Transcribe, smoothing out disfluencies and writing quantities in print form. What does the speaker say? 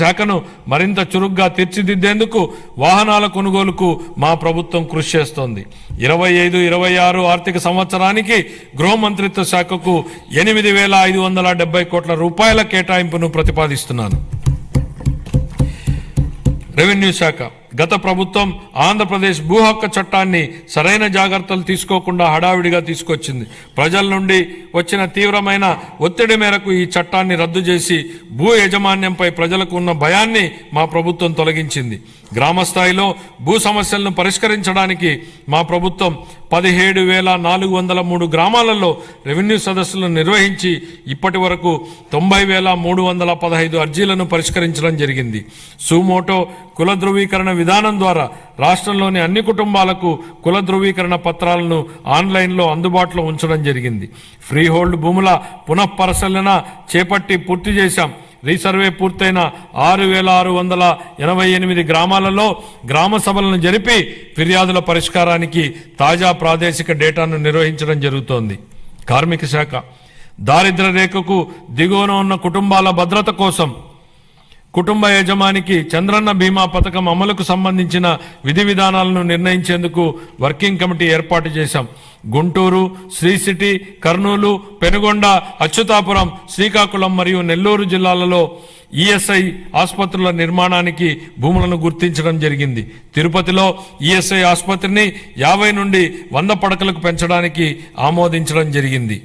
శాఖను మరింత చురుగ్గా తీర్చిదిద్దేందుకు వాహనాల కొనుగోలుకు మా ప్రభుత్వం కృషి చేస్తోంది. 25-26 ఆర్థిక సంవత్సరానికి గృహ మంత్రిత్వ శాఖకు 8,570 కోట్ల రూపాయల కేటాయింపును ప్రతిపాదిస్తున్నాను. రెవెన్యూ శాఖ గత ప్రభుత్వం ఆంధ్రప్రదేశ్ భూ హక్కు చట్టాన్ని సరైన జాగ్రత్తలు తీసుకోకుండా హడావిడిగా తీసుకొచ్చింది. ప్రజల నుండి వచ్చిన తీవ్రమైన ఒత్తిడి మేరకు ఈ చట్టాన్ని రద్దు చేసి భూ యాజమాన్యంపై ప్రజలకు ఉన్న భయాన్ని మా ప్రభుత్వం తొలగించింది. గ్రామ స్థాయిలో భూ సమస్యలను పరిష్కరించడానికి మా ప్రభుత్వం 17,403 గ్రామాలలో రెవెన్యూ సదస్సులను నిర్వహించి ఇప్పటి వరకు 90,315 అర్జీలను పరిష్కరించడం జరిగింది. సుమోటో కుల ధృవీకరణ విధానం ద్వారా రాష్ట్రంలోని అన్ని కుటుంబాలకు కుల ధృవీకరణ పత్రాలను ఆన్లైన్లో అందుబాటులో ఉంచడం జరిగింది. ఫ్రీ హోల్డ్ భూముల పునఃపరిశీలన చేపట్టి పూర్తి చేశాం. రీసర్వే పూర్తయిన 6,688 గ్రామాలలో గ్రామ సభలను జరిపి ఫిర్యాదుల పరిష్కారానికి తాజా ప్రాదేశిక డేటాను నిర్వహించడం జరుగుతోంది. కార్మిక శాఖ దారిద్ర్య రేఖకు దిగువన ఉన్న కుటుంబాల భద్రత కోసం కుటుంబ యజమానికి చంద్రన్న బీమా పథకం అమలుకు సంబంధించిన విధి విధానాలను నిర్ణయించేందుకు వర్కింగ్ కమిటీ ఏర్పాటు చేశాం. గుంటూరు, శ్రీ సిటీ, కర్నూలు, పెనుగొండ, అచ్యుతాపురం, శ్రీకాకుళం మరియు నెల్లూరు జిల్లాలలో ఈఎస్ఐ ఆసుపత్రుల నిర్మాణానికి భూములను గుర్తించడం జరిగింది. తిరుపతిలో ఈఎస్ఐ ఆసుపత్రిని 50 నుండి 100 పడకలకు పెంచడానికి ఆమోదించడం జరిగింది.